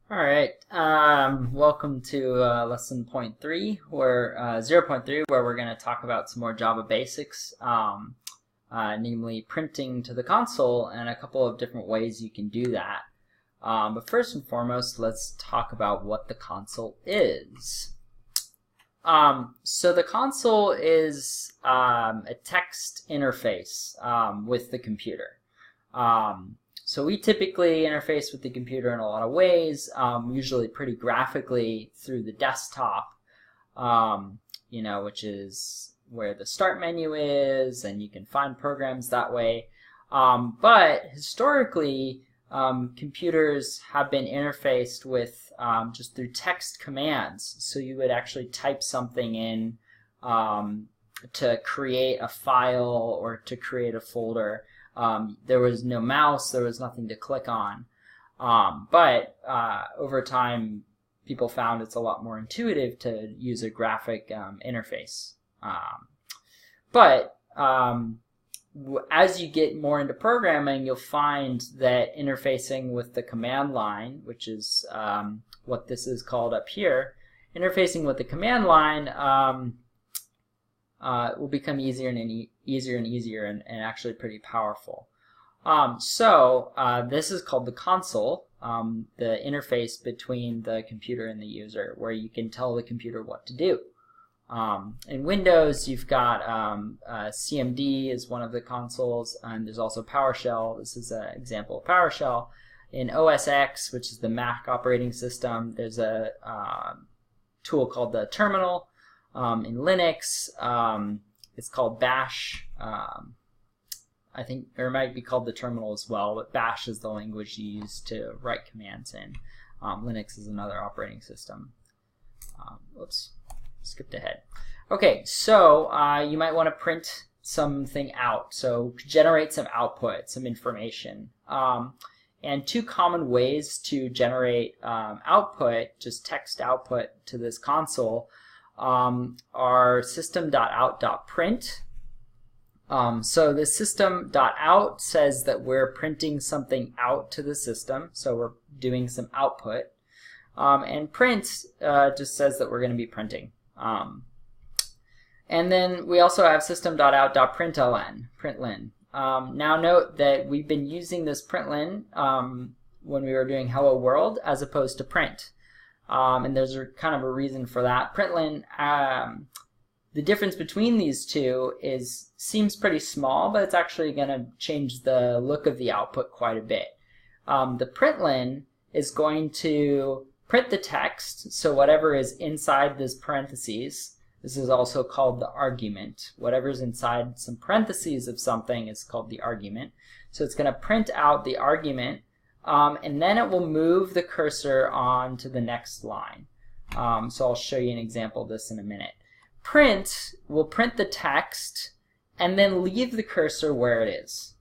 All right. Welcome to lesson point 3, where 0.3, where we're going to talk about some more Java basics, namely printing to the console and a couple of different ways you can do that. But first and foremost, let's talk about what the console is. So the console is a text interface with the computer. So we typically interface with the computer in a lot of ways, usually pretty graphically through the desktop, which is where the start menu is, and you can find programs that way. But historically, computers have been interfaced with just through text commands. So you would actually type something in to create a file or to create a folder. There was no mouse, there was nothing to click on. But over time, people found it's a lot more intuitive to use a graphic interface. As you get more into programming, you'll find that interfacing with the command line, which is what this is called up here, interfacing with the command line will become easier and easier and actually pretty powerful. This is called the console, the interface between the computer and the user, where you can tell the computer what to do. In Windows, you've got CMD is one of the consoles, and there's also PowerShell. This is an example of PowerShell. In OS X, which is the Mac operating system, there's a tool called the terminal. In Linux, it's called Bash. I think, or it might be called the terminal as well, but Bash is the language you use to write commands in. Linux is another operating system. Oops, skipped ahead. Okay, so you might want to print something out, so generate some output, some information. And two common ways to generate output, just text output to this console, are system.out.print. So the system.out says that we're printing something out to the system, so we're doing some output. And print just says that we're going to be printing. And then we also have system.out.println. Now note that we've been using this println when we were doing hello world as opposed to print. And there's kind of a reason for that. Println, the difference between these two seems pretty small, but it's actually going to change the look of the output quite a bit. The println is going to print the text, so whatever is inside this parentheses. This is also called the argument. Whatever's inside some parentheses of something is called the argument. So it's going to print out the argument, and then it will move the cursor on to the next line. So I'll show you an example of this in a minute. Print will print the text and then leave the cursor where it is.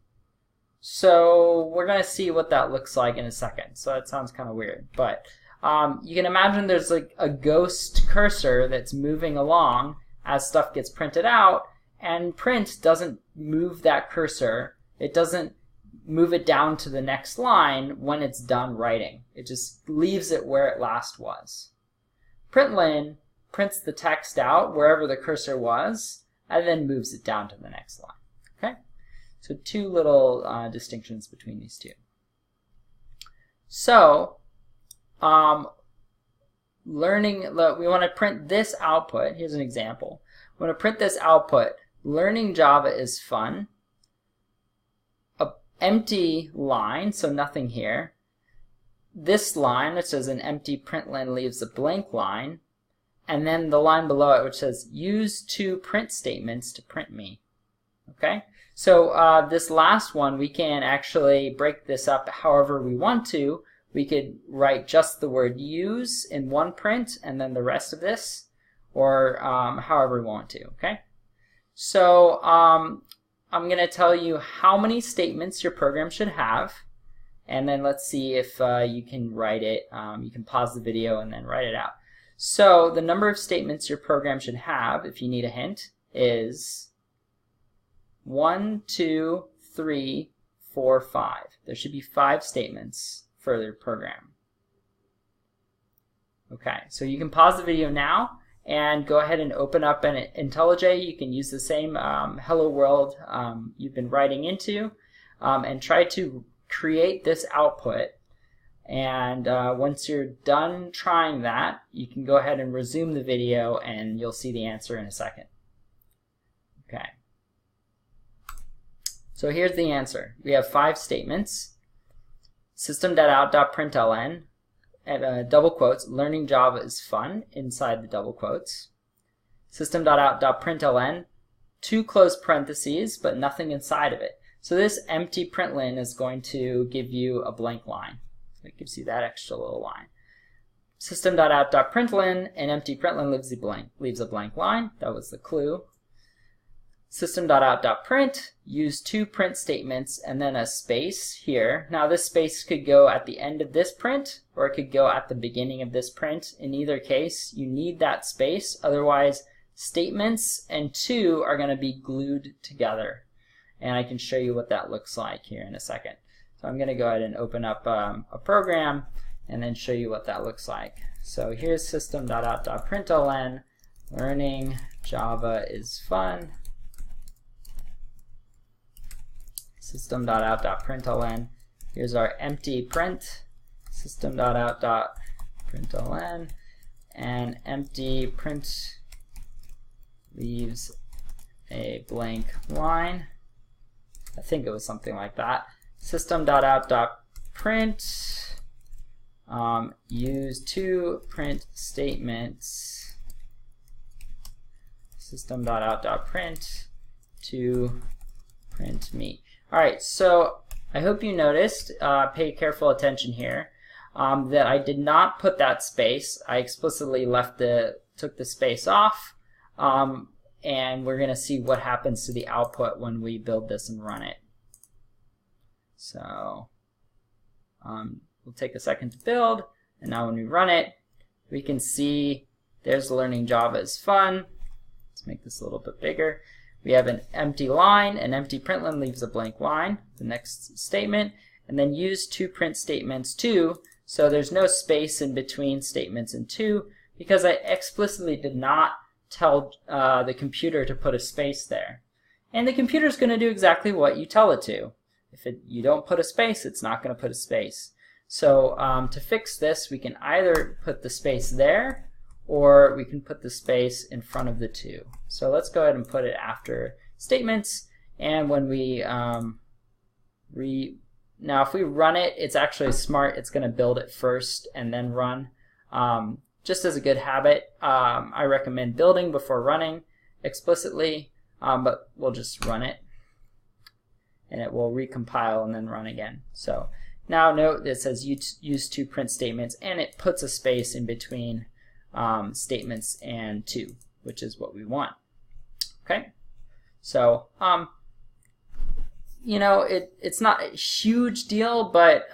So we're going to see what that looks like in a second. So that sounds kind of weird, but you can imagine there's like a ghost cursor that's moving along as stuff gets printed out, and print doesn't move that cursor. It doesn't move it down to the next line when it's done writing. It just leaves it where it last was. Println prints the text out wherever the cursor was and then moves it down to the next line. Okay? So two little distinctions between these two. So we want to print this output. Here's an example. We want to print this output. Learning Java is fun. A empty line, so nothing here. This line, which says an empty println, leaves a blank line. And then the line below it, which says use two print statements to print me. Okay? So this last one, we can actually break this up however we want to. We could write just the word use in one print and then the rest of this, or however we want to, okay? So I'm going to tell you how many statements your program should have, and then let's see if you can write it. You can pause the video and then write it out. So the number of statements your program should have, if you need a hint, is 1, 2, 3, 4, 5. There should be 5 statements for their program. Okay, so you can pause the video now and go ahead and open up an IntelliJ. You can use the same hello world you've been writing into and try to create this output. And once you're done trying that, you can go ahead and resume the video and you'll see the answer in a second. Okay. So here's the answer. We have 5 statements. System.out.println, double quotes, learning Java is fun, inside the double quotes. System.out.println, 2 close parentheses, but nothing inside of it. So this empty println is going to give you a blank line. It gives you that extra little line. System.out.println, an empty println leaves a blank line. That was the clue. System.out.print, use 2 print statements and then a space here. Now this space could go at the end of this print or it could go at the beginning of this print. In either case, you need that space. Otherwise, statements and 2 are going to be glued together. And I can show you what that looks like here in a second. So I'm going to go ahead and open up a program and then show you what that looks like. So here's system.out.println, learning Java is fun. System.out.println, here's our empty print, system.out.println, and empty print leaves a blank line. I think it was something like that. System.out.print, use 2 print statements, system.out.print to print me. Alright, so I hope you noticed, pay careful attention here, that I did not put that space. I explicitly took the space off, and we're going to see what happens to the output when we build this and run it. So we'll take a second to build, and now when we run it, we can see there's learning Java is fun. Let's make this a little bit bigger. We have an empty line, an empty println leaves a blank line, the next statement, and then use 2 print statements too, so there's no space in between statements and 2, because I explicitly did not tell the computer to put a space there. And the computer is going to do exactly what you tell it to. If you don't put a space, it's not going to put a space. So to fix this, we can either put the space there, or we can put the space in front of the 2. So let's go ahead and put it after statements, and when we now if we run it, it's actually smart. It's going to build it first and then run. Just as a good habit, I recommend building before running explicitly, but we'll just run it and it will recompile and then run again. So now note that it says use 2 print statements, and it puts a space in between statements and 2, which is what we want. Okay, so you know, it's not a huge deal, but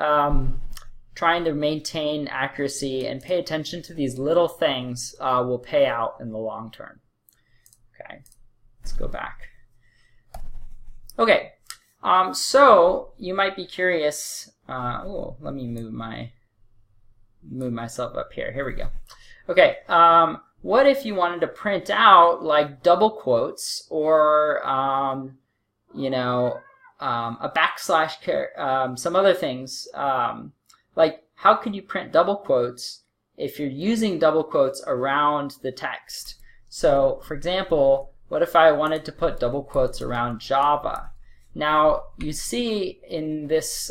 trying to maintain accuracy and pay attention to these little things will pay out in the long term. Okay, let's go back. Okay, so you might be curious. Oh, let me move myself up here. Here we go. Okay, what if you wanted to print out like double quotes or you know, a backslash, some other things, like how could you print double quotes if you're using double quotes around the text? So for example, what if I wanted to put double quotes around Java? Now you see in this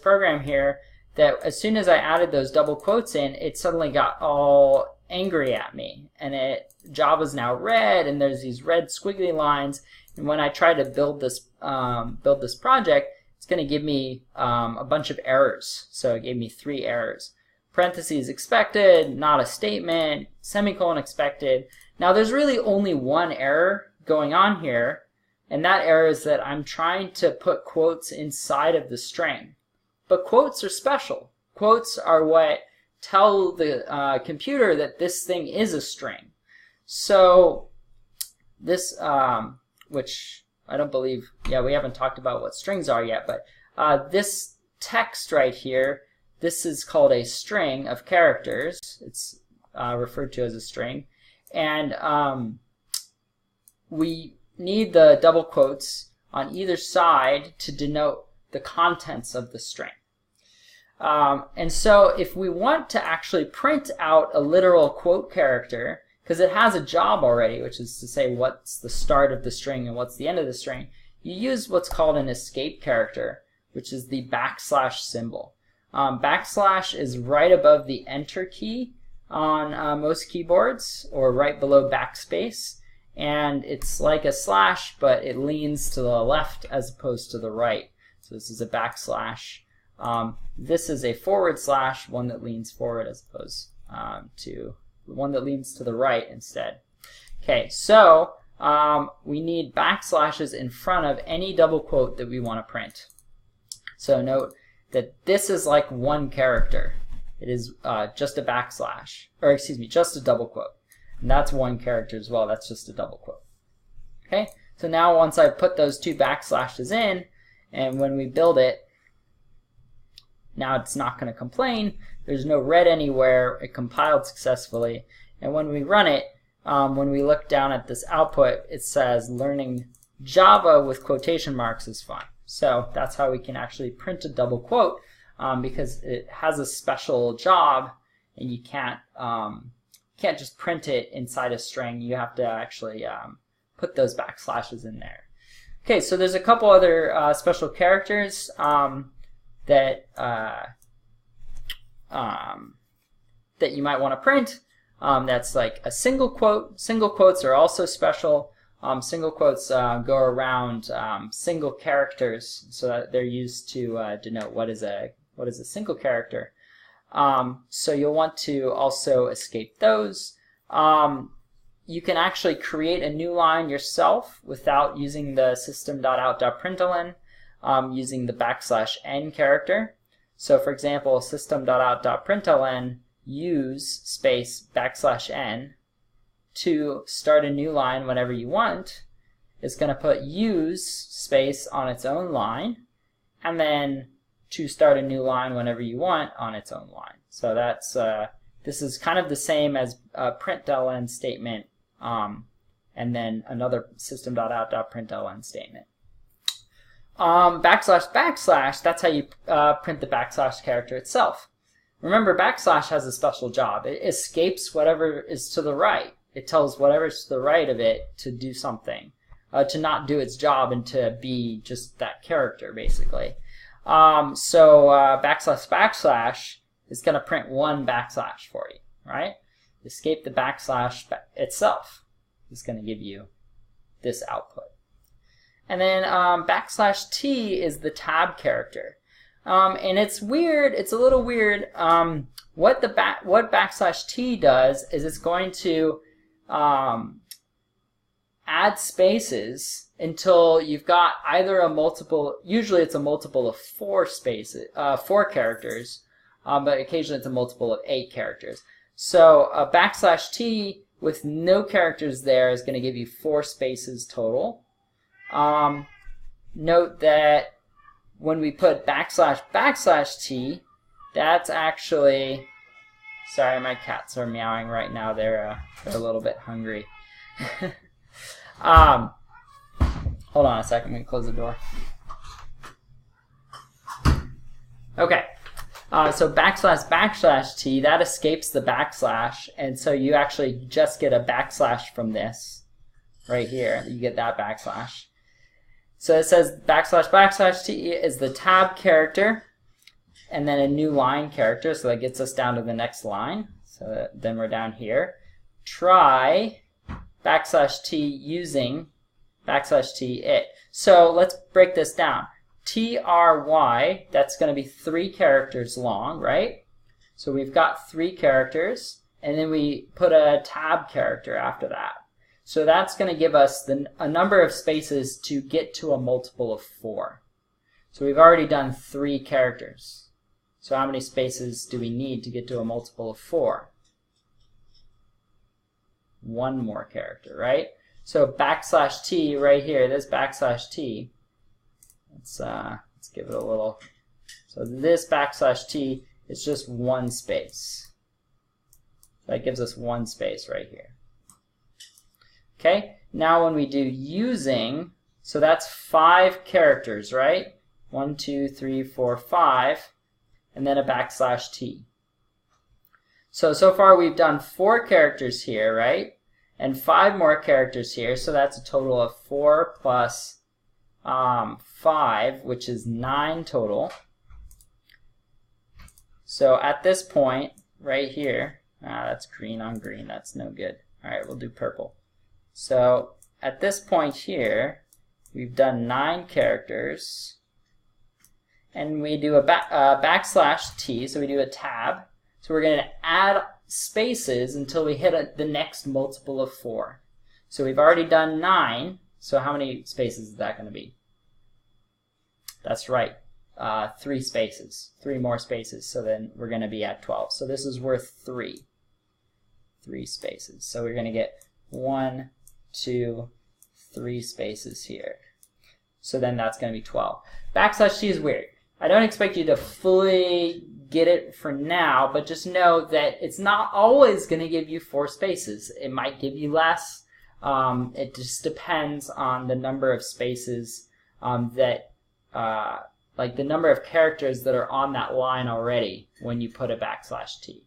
program here that as soon as I added those double quotes in, it suddenly got all angry at me, and Java's now red, and there's these red squiggly lines. And when I try to build this project, it's going to give me a bunch of errors. So it gave me 3 errors: parentheses expected, not a statement, semicolon expected. Now there's really only one error going on here, and that error is that I'm trying to put quotes inside of the string. But quotes are special. Quotes are what tell the computer that this thing is a string. So this, which I don't believe, yeah, we haven't talked about what strings are yet, but this text right here this is called a string of characters. It's referred to as a string. And we need the double quotes on either side to denote the contents of the string. And so if we want to actually print out a literal quote character, because it has a job already, which is to say what's the start of the string and what's the end of the string, you use what's called an escape character, which is the backslash symbol. Backslash is right above the enter key on most keyboards, or right below backspace, and it's like a slash, but it leans to the left as opposed to the right. So this is a backslash. This is a forward slash, one that leans forward as opposed to one that leans to the right instead. Okay, so we need backslashes in front of any double quote that we want to print. So note that this is like one character. It is just a backslash, or excuse me, just a double quote. And that's one character as well. That's just a double quote. Okay, so now once I put those two backslashes in, and when we build it, now it's not going to complain. There's no red anywhere. It compiled successfully. And when we run it, when we look down at this output, it says learning Java with quotation marks is fun. So that's how we can actually print a double quote, because it has a special job, and you can't just print it inside a string. You have to actually put those backslashes in there. Okay, so there's a couple other special characters that that you might want to print. That's like a single quote. Single quotes are also special. Single quotes go around single characters, so that they're used to denote what is a single character. So you'll want to also escape those. You can actually create a new line yourself without using the system.out.println, using the \n character. So for example, system.out.println use space \n to start a new line whenever you want. It's going to put use space on its own line, and then to start a new line whenever you want on its own line. So that's this is kind of the same as a println statement, and then another system.out.println statement. \\, that's how you print the \/ character itself. Remember, \/ has a special job. It escapes whatever is to the right. It tells whatever is to the right of it to do something, to not do its job and to be just that character, basically. So \/ is going to print one \/ for you, right? Escape the \/ itself is going to give you this output. And then \t is the tab character. And it's weird, it's a little weird. What \t does is it's going to add spaces until you've got either a multiple, usually it's a multiple of 4 characters, but occasionally it's a multiple of 8 characters. So a \t with no characters there is going to give you 4 spaces total. Note that when we put \t, that's actually, sorry, my cats are meowing right now. They're a little bit hungry. Hold on a second. I'm going to close the door. Okay. So \t, that escapes the \, and so you actually just get a \ from this right here. You get that \. So it says \t is the tab character, and then a new line character, so that gets us down to the next line. So then we're down here. Try \t using \t it. So let's break this down. try, that's going to be 3 characters long, right? So we've got 3 characters, and then we put a tab character after that. So that's going to give us a number of spaces to get to a multiple of 4. So we've already done 3 characters. So how many spaces do we need to get to a multiple of 4? 1 more character, right? So \t right here, this \t, let's give it a little. So this \t It's just one space. That gives us one space right here. Okay, now when we do using, so that's 5 characters, right? 1, 2, 3, 4, 5, and then a \t. So far we've done 4 characters here, right? And 5 more characters here, so that's a total of 4 plus 5, which is 9 total. So at this point, right here, that's green on green, that's no good. All right, we'll do purple. So at this point here, we've done 9 characters, and we do a \t, so we do a tab. So we're going to add spaces until we hit the next multiple of 4. So we've already done 9, so how many spaces is that going to be? That's right, 3 spaces, 3 more spaces, so then we're going to be at 12. So this is worth 3 spaces. So we're going to get 1, 2, 3 spaces here. So then that's going to be 12. \t is weird. I don't expect you to fully get it for now, but just know that it's not always going to give you 4 spaces. It might give you less. It just depends on the number of spaces like the number of characters that are on that line already when you put a \t.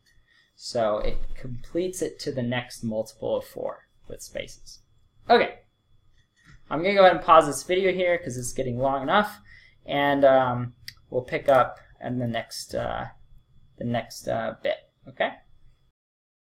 So it completes it to the next multiple of 4 with spaces. Okay, I'm going to go ahead and pause this video here because it's getting long enough, and we'll pick up in the next bit. Okay.